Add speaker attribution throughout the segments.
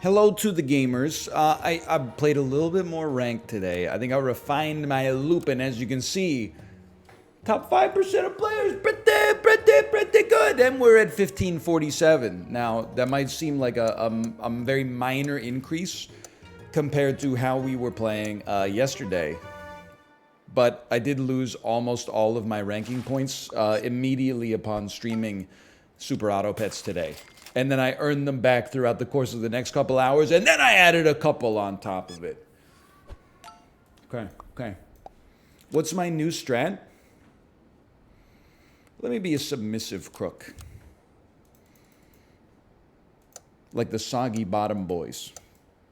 Speaker 1: Hello to the gamers. I played a little bit more ranked today. I think I refined my loop, and as you can see, top 5% of players, pretty good. And we're at 1547. Now, that might seem like a very minor increase compared to how we were playing yesterday. But I did lose almost all of my ranking points immediately upon streaming Super Auto Pets today. And then I earned them back throughout the course of the next couple hours, and then I added a couple on top of it. Okay. What's my new strat? Let me be a submissive crook. Like the Soggy Bottom Boys.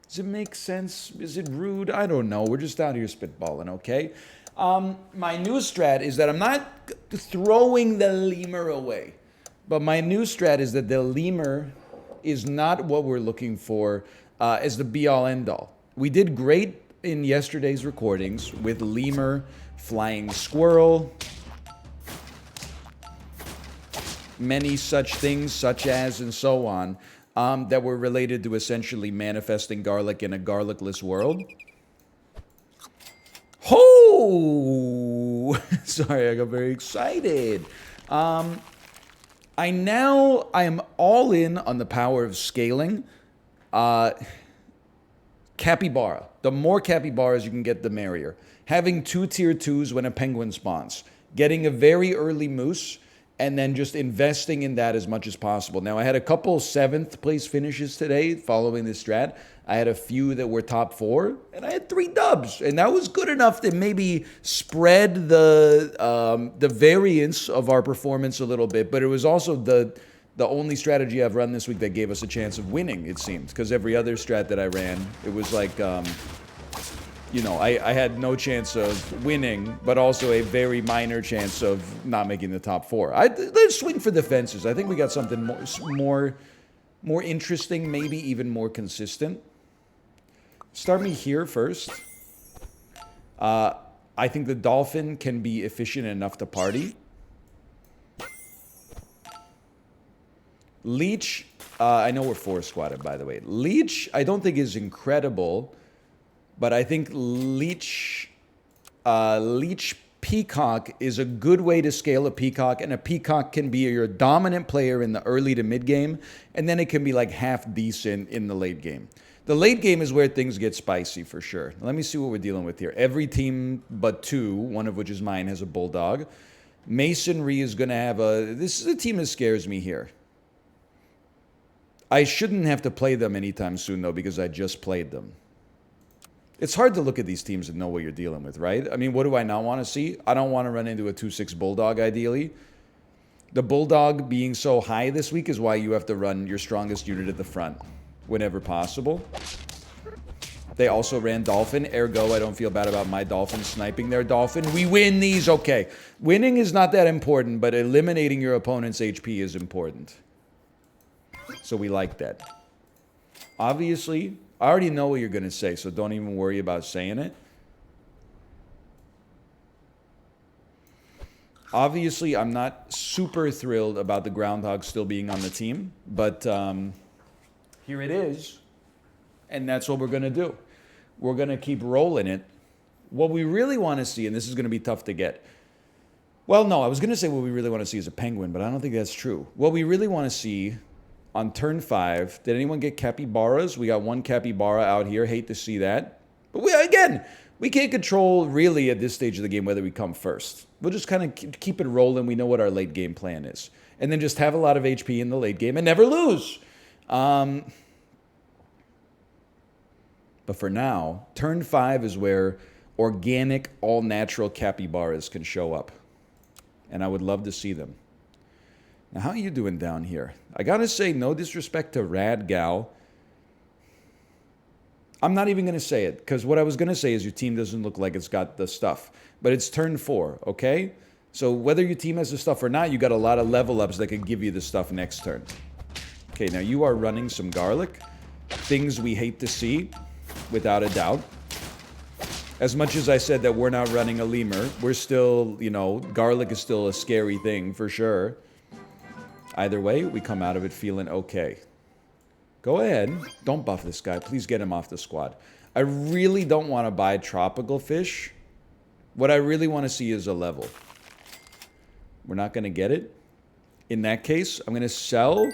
Speaker 1: Does it make sense? Is it rude? I don't know. We're just out here spitballing, okay? My new strat is that I'm not throwing the lemur away. But my new strat is that the lemur is not what we're looking for as the be-all, end-all. We did great in yesterday's recordings with lemur, flying squirrel, many such things, such as, and so on, that were related to essentially manifesting garlic in a garlicless world. Oh! Sorry, I got very excited. I am all in on the power of scaling. Capybara. The more capybaras you can get, the merrier. Having 2 tier 2s when a penguin spawns. Getting a very early moose, and then just investing in that as much as possible. Now, I had a couple 7th place finishes today following this strat. I had a few that were top 4, and I had 3 dubs. And that was good enough to maybe spread the variance of our performance a little bit. But it was also the only strategy I've run this week that gave us a chance of winning, it seems. Because every other strat that I ran, it was like, I had no chance of winning, but also a very minor chance of not making the top 4. Let's swing for the fences. I think we got something more interesting, maybe even more consistent. Start me here first. I think the dolphin can be efficient enough to party. Leech, I know we're 4 squatted, by the way. Leech, I don't think is incredible, but I think Leech Peacock is a good way to scale a Peacock, and a Peacock can be your dominant player in the early to mid game, and then it can be like half decent in the late game. The late game is where things get spicy for sure. Let me see what we're dealing with here. Every team but 2, one of which is mine, has a bulldog. Masonry is going to have this is a team that scares me here. I shouldn't have to play them anytime soon, though, because I just played them. It's hard to look at these teams and know what you're dealing with, right? I mean, what do I not want to see? I don't want to run into a 2-6 bulldog, ideally. The bulldog being so high this week is why you have to run your strongest unit at the front whenever possible. They also ran dolphin, ergo I don't feel bad about my dolphin sniping their dolphin. We win these, okay. Winning is not that important, but eliminating your opponent's HP is important. So we like that. Obviously, I already know what you're going to say, so don't even worry about saying it. Obviously, I'm not super thrilled about the groundhog still being on the team, but here it is, and that's what we're going to do. We're going to keep rolling it. What we really want to see, and this is going to be tough to get. Well, no, I was going to say what we really want to see is a penguin, but I don't think that's true. What we really want to see on turn 5, did anyone get capybaras? We got 1 capybara out here. Hate to see that. But we can't control really at this stage of the game whether we come first. We'll just kind of keep it rolling. We know what our late game plan is. And then just have a lot of HP in the late game and never lose. But for now, turn 5 is where organic, all-natural capybaras can show up. And I would love to see them. Now, how are you doing down here? I gotta say, no disrespect to Rad Gal. I'm not even gonna say it, because what I was gonna say is your team doesn't look like it's got the stuff. But it's turn 4, okay? So whether your team has the stuff or not, you got a lot of level ups that could give you the stuff next turn. Okay, now you are running some garlic. Things we hate to see, without a doubt. As much as I said that we're not running a lemur, we're still, garlic is still a scary thing for sure. Either way, we come out of it feeling okay. Go ahead. Don't buff this guy. Please get him off the squad. I really don't want to buy tropical fish. What I really want to see is a level. We're not going to get it. In that case, I'm going to sell.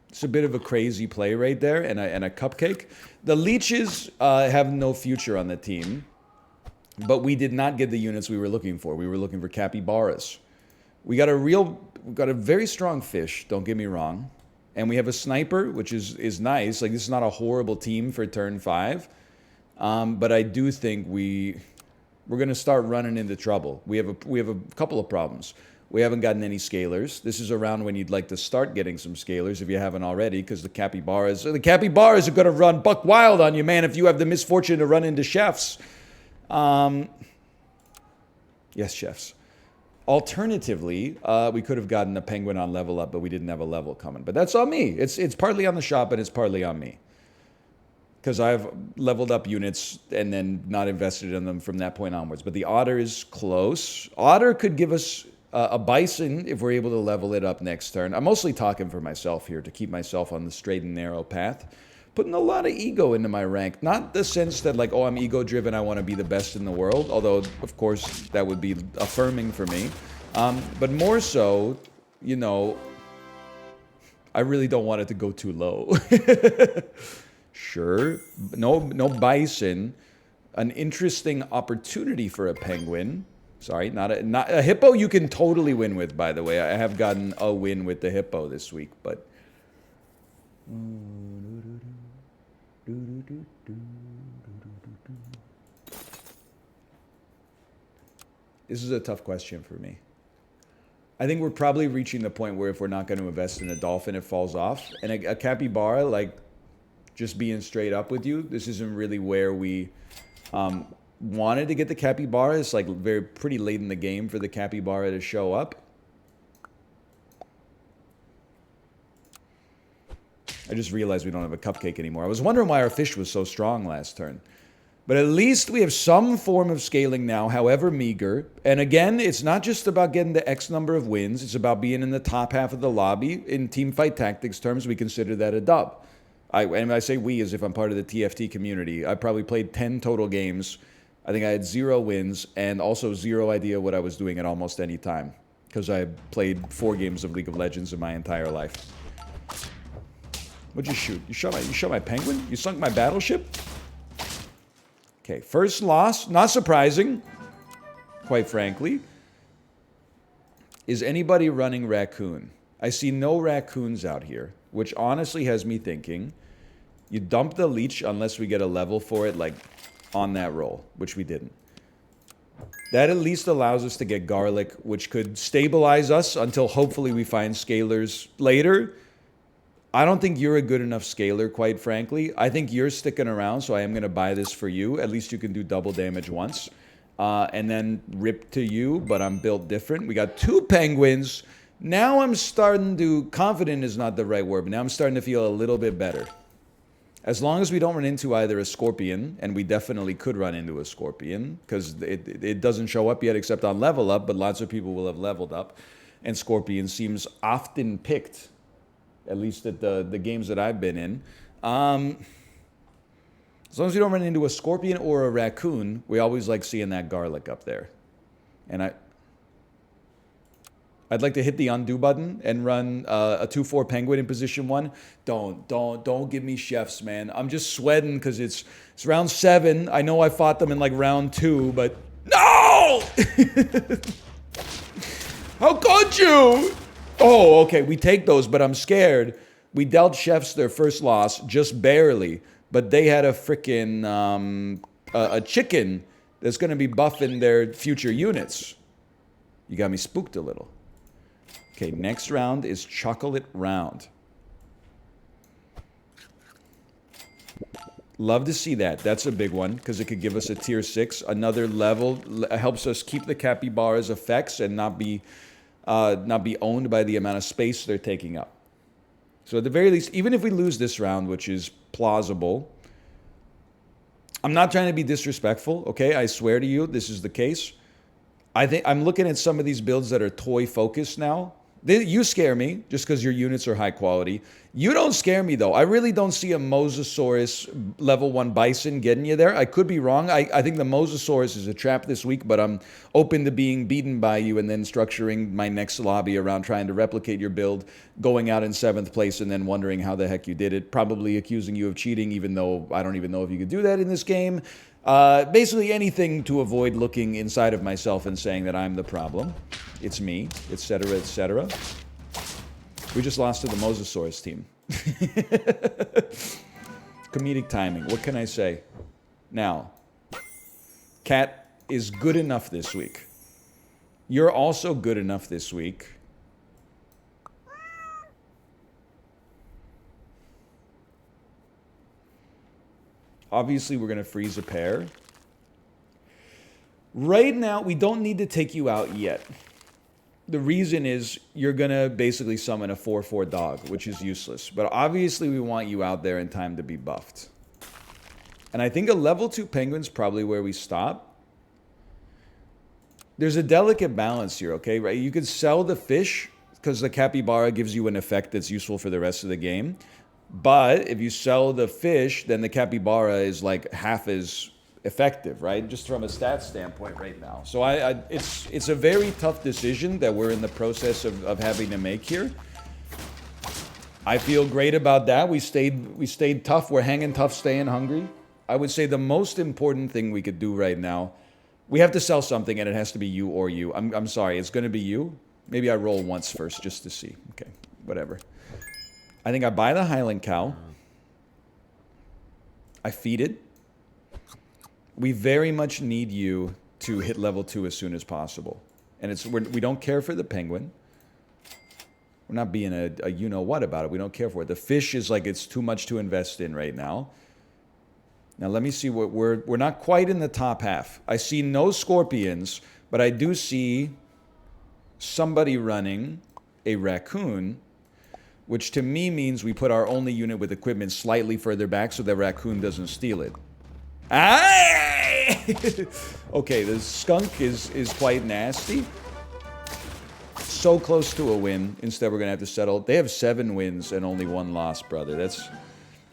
Speaker 1: It's a bit of a crazy play right there, and a cupcake. The leeches have no future on the team, but we did not get the units we were looking for. We were looking for capybaras. We got a very strong fish, don't get me wrong. And we have a sniper, which is nice. Like, this is not a horrible team for turn 5. But I do think we're going to start running into trouble. We have a couple of problems. We haven't gotten any scalers. This is around when you'd like to start getting some scalers if you haven't already, because the capybaras are going to run buck wild on you, man, if you have the misfortune to run into chefs. Yes, chefs. Alternatively, we could have gotten a penguin on level up, but we didn't have a level coming. But that's on me. It's partly on the shop, and it's partly on me. Because I've leveled up units and then not invested in them from that point onwards. But the otter is close. Otter could give us a bison if we're able to level it up next turn. I'm mostly talking for myself here to keep myself on the straight and narrow path. Putting a lot of ego into my rank. Not the sense that, like, oh, I'm ego-driven, I want to be the best in the world. Although, of course, that would be affirming for me. But more so, you know, I really don't want it to go too low. Sure. No bison. An interesting opportunity for a penguin. Sorry, not a hippo you can totally win with, by the way. I have gotten a win with the hippo this week, but... This is a tough question for me. I think we're probably reaching the point where if we're not going to invest in a dolphin, it falls off. And a capybara, like, just being straight up with you, this isn't really where we wanted to get the capybara. It's like pretty late in the game for the capybara to show up. I just realized we don't have a cupcake anymore. I was wondering why our fish was so strong last turn. But at least we have some form of scaling now, however meager. And again, it's not just about getting the X number of wins. It's about being in the top half of the lobby. In Teamfight Tactics terms, we consider that a dub. And I say we as if I'm part of the TFT community. I probably played 10 total games. I think I had 0 wins and also 0 idea what I was doing at almost any time. Because I played 4 games of League of Legends in my entire life. What'd you shoot? You shot my penguin? You sunk my battleship? Okay, first loss. Not surprising, quite frankly. Is anybody running raccoon? I see no raccoons out here, which honestly has me thinking, you dump the leech unless we get a level for it, like, on that roll, which we didn't. That at least allows us to get garlic, which could stabilize us until hopefully we find scalers later. I don't think you're a good enough scaler, quite frankly. I think you're sticking around, so I am going to buy this for you. At least you can do double damage once. And then rip to you, but I'm built different. We got 2 penguins. Now I'm starting to... Confident is not the right word, but now I'm starting to feel a little bit better. As long as we don't run into either a scorpion, and we definitely could run into a scorpion, because it doesn't show up yet except on level up, but lots of people will have leveled up. And scorpion seems often picked, at least at the games that I've been in. As long as you don't run into a scorpion or a raccoon, we always like seeing that garlic up there. And I'd like to hit the undo button and run a 2-4 penguin in position 1. Don't give me chefs, man. I'm just sweating because it's round 7. I know I fought them in like round 2, but no! How could you? Oh, okay, we take those, but I'm scared. We dealt chefs their first loss, just barely, but they had a freaking a chicken that's going to be buffing their future units. You got me spooked a little. Okay, next round is chocolate round. Love to see that. That's a big one because it could give us a tier 6. Another level helps us keep the capybara's effects and not be owned by the amount of space they're taking up. So at the very least, even if we lose this round, which is plausible, I'm not trying to be disrespectful, okay? I swear to you, this is the case. I think I'm looking at some of these builds that are toy focused now, You scare me just because your units are high quality. You don't scare me, though. I really don't see a Mosasaurus level 1 Bison getting you there. I could be wrong. I think the Mosasaurus is a trap this week, but I'm open to being beaten by you and then structuring my next lobby around trying to replicate your build, going out in 7th place and then wondering how the heck you did it, probably accusing you of cheating, even though I don't even know if you could do that in this game. Basically anything to avoid looking inside of myself and saying that I'm the problem. It's me, etc., etc. We just lost to the Mosasaurus team. Comedic timing. What can I say? Now, Cat is good enough this week. You're also good enough this week. Obviously, we're going to freeze a pair. Right now, we don't need to take you out yet. The reason is you're going to basically summon a 4/4 dog, which is useless. But obviously, we want you out there in time to be buffed. And I think a level 2 penguin's probably where we stop. There's a delicate balance here, okay? Right? You could sell the fish because the capybara gives you an effect that's useful for the rest of the game. But if you sell the fish, then the capybara is like half as effective, right? Just from a stats standpoint right now. So it's a very tough decision that we're in the process of having to make here. I feel great about that. We stayed tough. We're hanging tough, staying hungry. I would say the most important thing we could do right now, we have to sell something and it has to be you or you. I'm sorry, it's going to be you. Maybe I roll once first just to see. Okay, whatever. I think I buy the Highland cow. I feed it. We very much need you to hit level 2 as soon as possible. And we don't care for the penguin. We're not being a you-know-what about it. We don't care for it. The fish is like it's too much to invest in right now. Now let me see what we're not quite in the top half. I see no scorpions, but I do see somebody running a raccoon, which to me means we put our only unit with equipment slightly further back so the raccoon doesn't steal it. Okay, the skunk is quite nasty. So close to a win. Instead, we're going to have to settle. They have 7 wins and only 1 loss, brother. That's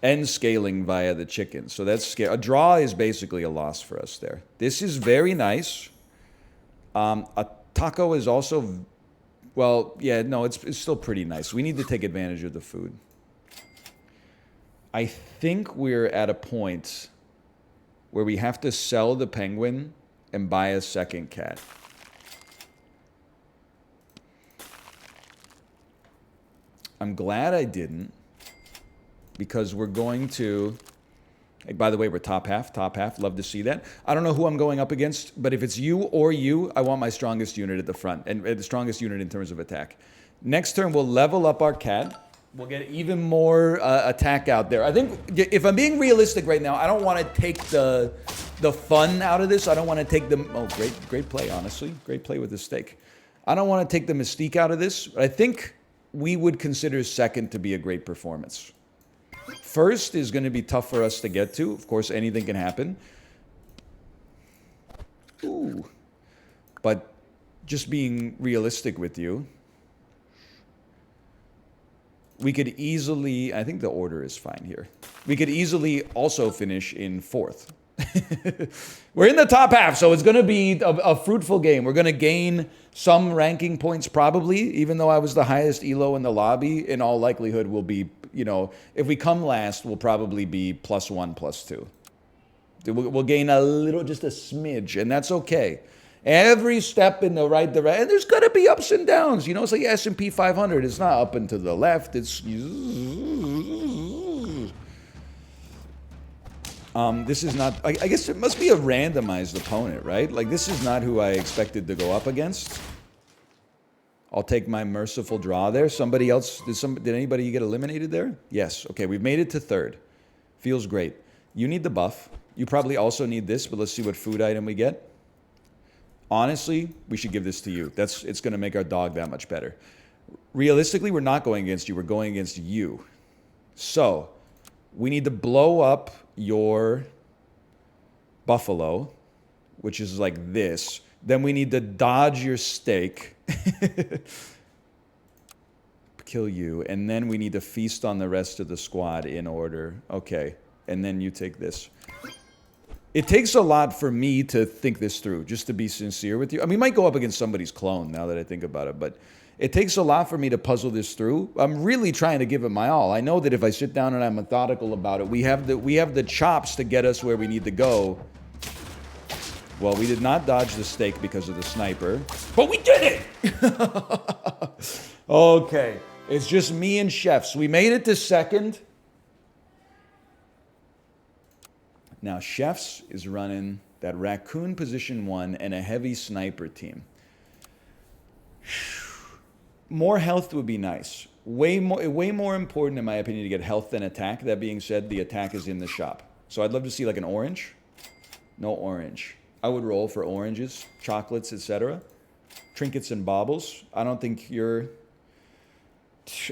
Speaker 1: and scaling via the chicken. So that's scary. A draw is basically a loss for us there. This is very nice. A taco is also, well, yeah, no, it's still pretty nice. We need to take advantage of the food. I think we're at a point where we have to sell the penguin and buy a second cat. I'm glad I didn't, because we're going to... Hey, by the way, we're top half, love to see that. I don't know who I'm going up against, but if it's you or you, I want my strongest unit at the front, and the strongest unit in terms of attack. Next turn, we'll level up our cat. We'll get even more attack out there. I think, if I'm being realistic right now, I don't want to take the fun out of this. I don't want to take the... Oh, great play, honestly. Great play with the steak. I don't want to take the mystique out of this, but I think we would consider second to be a great performance. First is going to be tough for us to get to. Of course, anything can happen. Ooh. But just being realistic with you, we could easily, I think the order is fine here. We could easily also finish in 4th. We're in the top half, so it's going to be a fruitful game. We're going to gain some ranking points probably, even though I was the highest elo in the lobby. In all likelihood, we'll be, you know, if we come last, we'll probably be +1, +2. We'll gain a little, just a smidge, and that's okay. Every step in the right direction, and there's going to be ups and downs. You know, it's like S&P 500. It's not up and to the left. It's... this is not... I guess it must be a randomized opponent, right? Like, this is not who I expected to go up against. I'll take my merciful draw there. Somebody else... Did anybody get eliminated there? Yes. Okay, we've made it to 3rd. Feels great. You need the buff. You probably also need this, but let's see what food item we get. Honestly, we should give this to you. It's going to make our dog that much better. Realistically, we're not going against you. We're going against you. So, we need to blow up your buffalo, which is like this. Then we need to dodge your steak. kill you, and then we need to feast on the rest of the squad in order. Okay, and then you take this. It takes a lot for me to think this through, just to be sincere with you. I mean, we might go up against somebody's clone now that I think about it, but it takes a lot for me to puzzle this through. I'm really trying to give it my all. I know that if I sit down and I'm methodical about it, we have the chops to get us where we need to go. Well, we did not dodge the stake because of the sniper, but we did it! Okay, it's just me and Chefs. We made it to second. Now, Chefs is running that Raccoon position 1 and a heavy sniper team. More health would be nice. Way more important, in my opinion, to get health than attack. That being said, the attack is in the shop. So I'd love to see like an orange. No orange. I would roll for oranges, chocolates, etc. Trinkets and baubles. I don't think you're...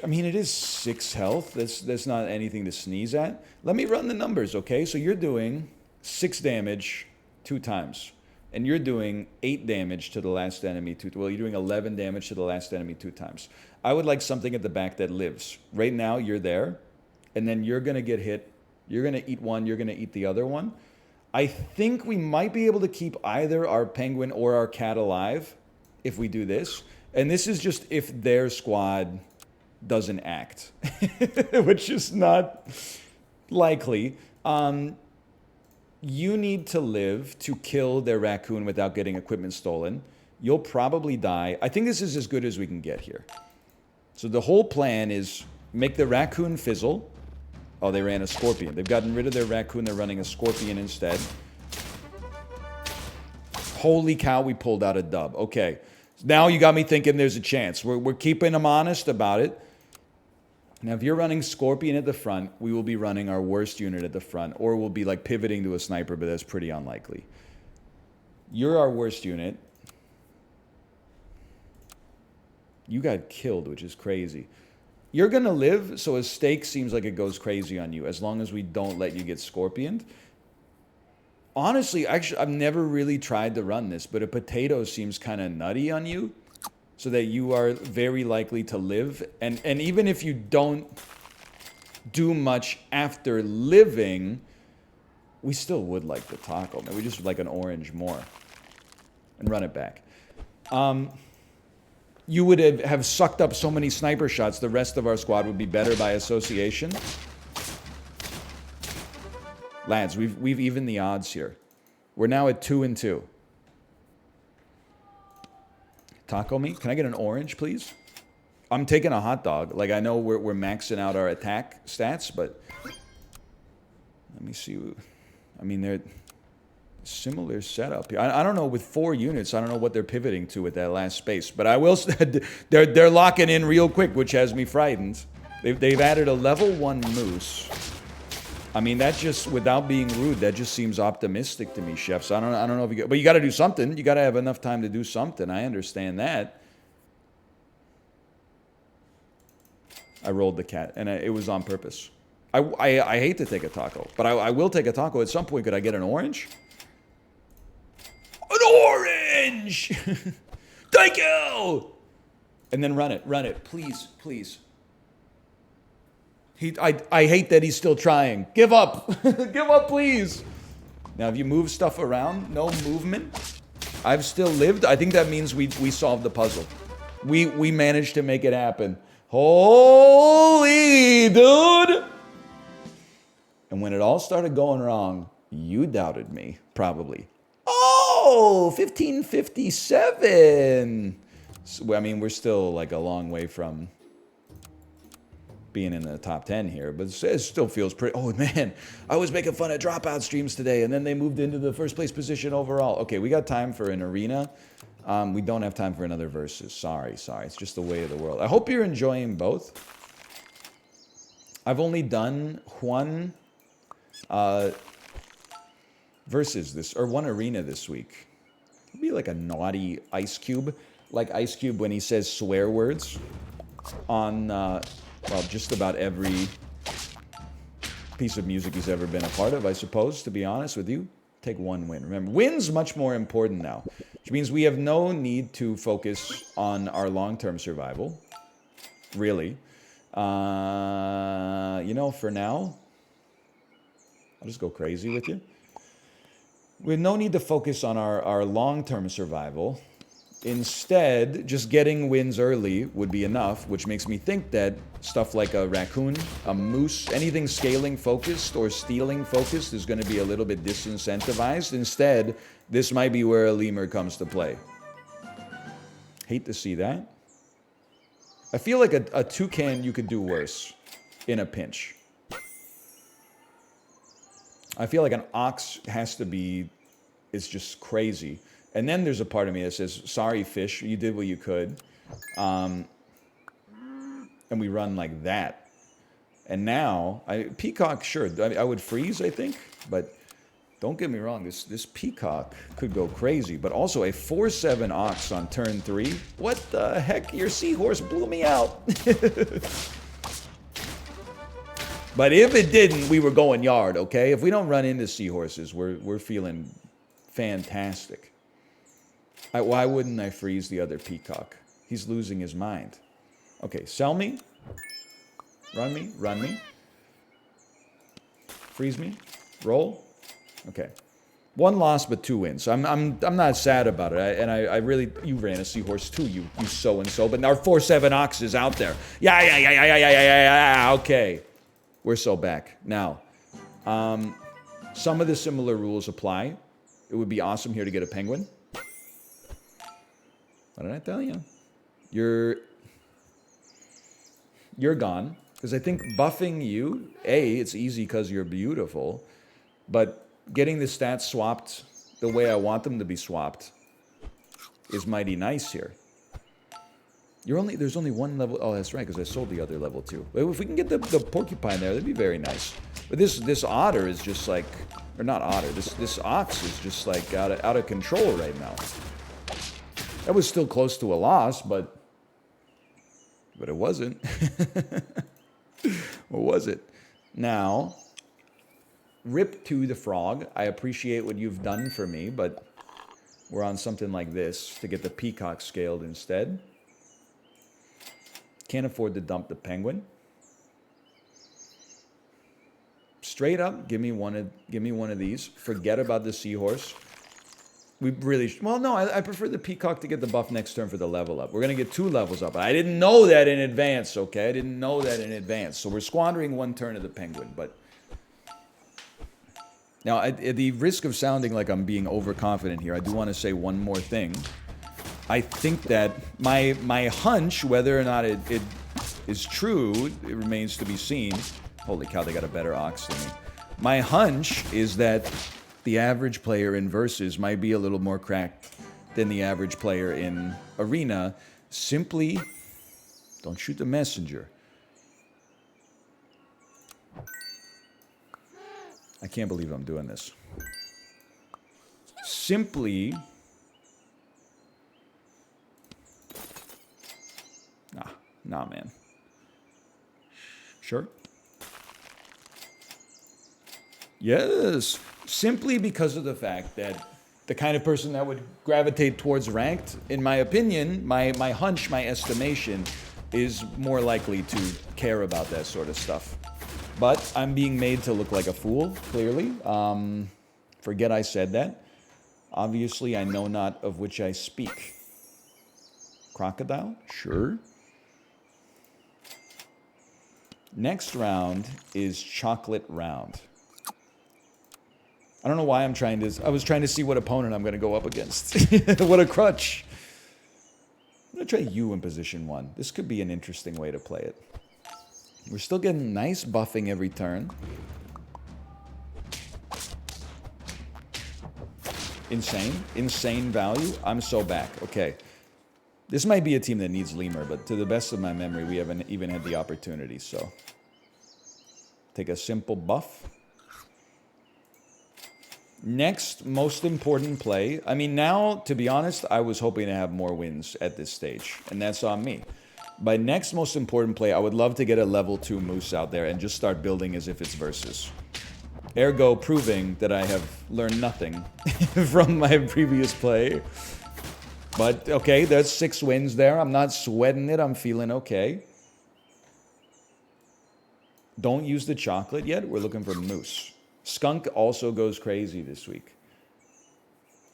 Speaker 1: I mean, it is 6 health. That's not anything to sneeze at. Let me run the numbers, okay? So you're doing 6 damage 2 times. And you're doing 8 damage to the last enemy 2 times. Well, you're doing 11 damage to the last enemy 2 times. I would like something at the back that lives. Right now, you're there. And then you're going to get hit. You're going to eat one. You're going to eat the other one. I think we might be able to keep either our penguin or our cat alive if we do this. And this is just if their squad doesn't act, which is not likely. You need to live to kill their raccoon without getting equipment stolen. You'll probably die. I think this is as good as we can get here. So the whole plan is make the raccoon fizzle. Oh, they ran a scorpion. They've gotten rid of their raccoon. They're running a scorpion instead. Holy cow, we pulled out a dub. Okay. Now you got me thinking there's a chance. We're keeping them honest about it. Now, if you're running Scorpion at the front, we will be running our worst unit at the front, or we'll be like pivoting to a sniper, but that's pretty unlikely. You're our worst unit. You got killed, which is crazy. You're going to live, so a stake seems like it goes crazy on you, as long as we don't let you get Scorpioned. Honestly, actually, I've never really tried to run this, but a potato seems kind of nutty on you, so that you are very likely to live. And even if you don't do much after living, we still would like the taco. We just would like an orange more. And run it back. You would have sucked up so many sniper shots, the rest of our squad would be better by association. Lads, we've evened the odds here. We're now at 2-2. Taco me? Can I get an orange, please? I'm taking a hot dog. Like, I know we're maxing out our attack stats, but... Let me see. I mean, they're... Similar setup here. I don't know, with 4 units, I don't know what they're pivoting to with that last space. But I will... they're locking in real quick, which has me frightened. They've added a level 1 moose. I mean, that just, without being rude, that just seems optimistic to me, Chefs. I don't know if you... But you got to do something. You got to have enough time to do something. I understand that. I rolled the cat, and it was on purpose. I hate to take a taco, but I will take a taco at some point. Could I get an orange? An orange! Thank you! And then run it. Please, please. I hate that he's still trying. Give up. Give up, please. Now, if you move stuff around, no movement. I've still lived. I think that means we solved the puzzle. We managed to make it happen. Holy dude! And when it all started going wrong, you doubted me, probably. Oh, 1557. So, I mean, we're still like a long way from being in the top 10 here, but it still feels pretty... Oh, man, I was making fun of dropout streams today, and then they moved into the first place position overall. Okay, we got time for an arena. We don't have time for another versus. Sorry. It's just the way of the world. I hope you're enjoying both. I've only done one versus this, or one arena this week. It'd be like a naughty Ice Cube. Like Ice Cube when he says swear words on... well, just about every piece of music he's ever been a part of, I suppose, to be honest with you. Take one win. Remember, win's much more important now, which means we have no need to focus on our long-term survival, really. You know, for now, I'll just go crazy with you. We have no need to focus on our long-term survival. Instead, just getting wins early would be enough, which makes me think that stuff like a raccoon, a moose, anything scaling focused or stealing focused is going to be a little bit disincentivized. Instead, this might be where a lemur comes to play. Hate to see that. I feel like a toucan you could do worse in a pinch. I feel like an ox has to be, it's just crazy. And then there's a part of me that says, sorry, fish, you did what you could. And we run like that. And now, peacock, sure, I would freeze, I think. But don't get me wrong, this peacock could go crazy. But also a 4-7 ox on turn 3. What the heck? Your seahorse blew me out. But if it didn't, we were going yard, okay? If we don't run into seahorses, we're feeling fantastic. Why wouldn't I freeze the other peacock? He's losing his mind. Okay, sell me. Run me. Run me. Freeze me. Roll. Okay. 1 loss, but 2 wins. I'm not sad about it. I really, you ran a seahorse too, you so-and-so. But our 4-7 ox is out there. Yeah. Okay. We're so back. Now, some of the similar rules apply. It would be awesome here to get a penguin. What did I tell you? You're gone. Because I think buffing you, it's easy because you're beautiful. But getting the stats swapped the way I want them to be swapped is mighty nice here. There's only 1 level. Oh, that's right, because I sold the other level 2. But if we can get the porcupine there, that'd be very nice. But this otter is just like, or not otter. This ox is just like out of control right now. That was still close to a loss, but it wasn't. What was it? Now, rip to the frog. I appreciate what you've done for me, but we're on something like this to get the peacock scaled instead. Can't afford to dump the penguin. Straight up, give me one of these. Forget about the seahorse. We really well, no, I prefer the peacock to get the buff next turn for the level up. We're going to get 2 levels up. I didn't know that in advance, okay? I didn't know that in advance. So we're squandering 1 turn of the penguin, but now, at the risk of sounding like I'm being overconfident here, I do want to say one more thing. I think that my hunch, whether or not it is true, it remains to be seen. Holy cow, they got a better ox than me. My hunch is that the average player in Versus might be a little more cracked than the average player in Arena. Simply, don't shoot the messenger. I can't believe I'm doing this. Simply, nah, man. Sure. Yes, simply because of the fact that the kind of person that would gravitate towards ranked, in my opinion, my hunch, my estimation, is more likely to care about that sort of stuff. But I'm being made to look like a fool, clearly. Forget I said that. Obviously, I know not of which I speak. Crocodile? Sure. Next round is chocolate round. I don't know why I'm trying to... I was trying to see what opponent I'm going to go up against. What a crutch. I'm going to try you in position 1. This could be an interesting way to play it. We're still getting nice buffing every turn. Insane value. I'm so back. Okay. This might be a team that needs lemur, but to the best of my memory, we haven't even had the opportunity, so. Take a simple buff. Next most important play. I mean, now, to be honest, I was hoping to have more wins at this stage, and that's on me. By next most important play, I would love to get a level 2 moose out there and just start building as if it's Versus. Ergo, proving that I have learned nothing from my previous play. But, okay, there's 6 wins there. I'm not sweating it. I'm feeling okay. Don't use the chocolate yet. We're looking for moose. Skunk also goes crazy this week.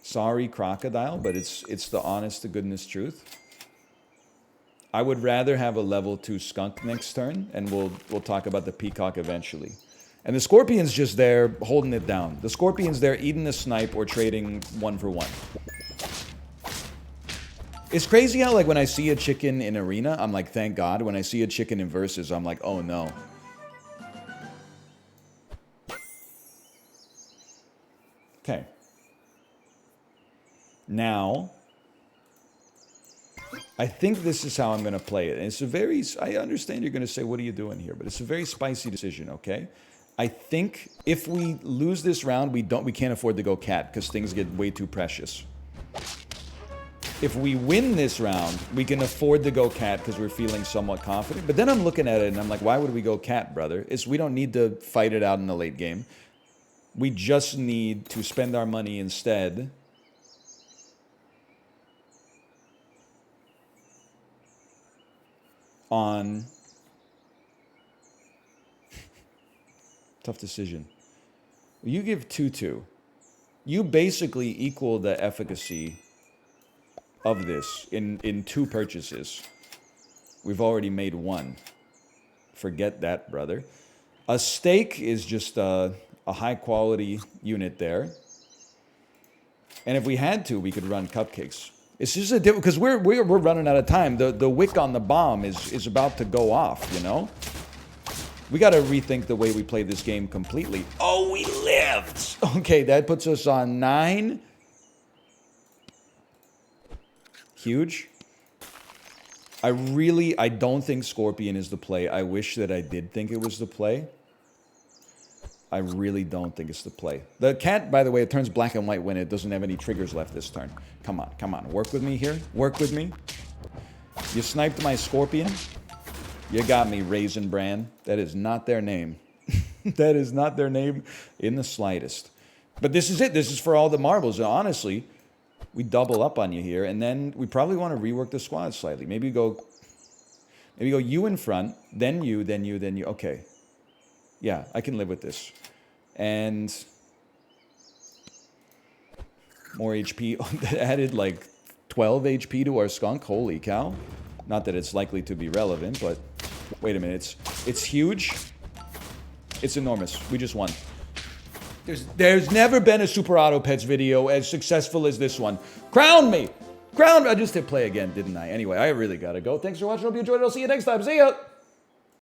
Speaker 1: Sorry, crocodile, but it's the honest to goodness truth. I would rather have a level 2 skunk next turn, and we'll talk about the peacock eventually. And the scorpion's just there holding it down. The scorpion's there eating the snipe or trading 1 for 1. It's crazy how, like, when I see a chicken in arena, I'm like, thank God. When I see a chicken in versus, I'm like, oh no. Okay. Now, I think this is how I'm going to play it. And it's a very, I understand you're going to say, what are you doing here? But it's a very spicy decision, okay? I think if we lose this round, we can't afford to go cat because things get way too precious. If we win this round, we can afford to go cat because we're feeling somewhat confident. But then I'm looking at it and I'm like, why would we go cat, brother? We don't need to fight it out in the late game. We just need to spend our money instead on... Tough decision. You give 2-2. You basically equal the efficacy of this in 2 purchases. We've already made 1. Forget that, brother. A steak is just a high quality unit there. And if we had to, we could run cupcakes. It's just a different, because we're running out of time. The wick on the bomb is about to go off, you know? We got to rethink the way we play this game completely. Oh, we lived! Okay, that puts us on 9. Huge. I don't think Scorpion is the play. I wish that I did think it was the play. I really don't think it's the play. The cat, by the way, it turns black and white when it doesn't have any triggers left this turn. Come on, come on. Work with me here. Work with me. You sniped my Scorpion. You got me, Raisin Bran. That is not their name. That is not their name in the slightest. But this is it. This is for all the marbles. And honestly, we double up on you here, and then we probably want to rework the squad slightly. Maybe go you in front, then you, then you, then you. Okay. Yeah, I can live with this. And more HP. Added like 12 HP to our skunk. Holy cow. Not that it's likely to be relevant, but wait a minute. It's huge. It's enormous. We just won. There's never been a Super Auto Pets video as successful as this one. Crown me! Crown! I just hit play again, didn't I? Anyway, I really gotta go. Thanks for watching. Hope you enjoyed it. I'll see you next time. See ya!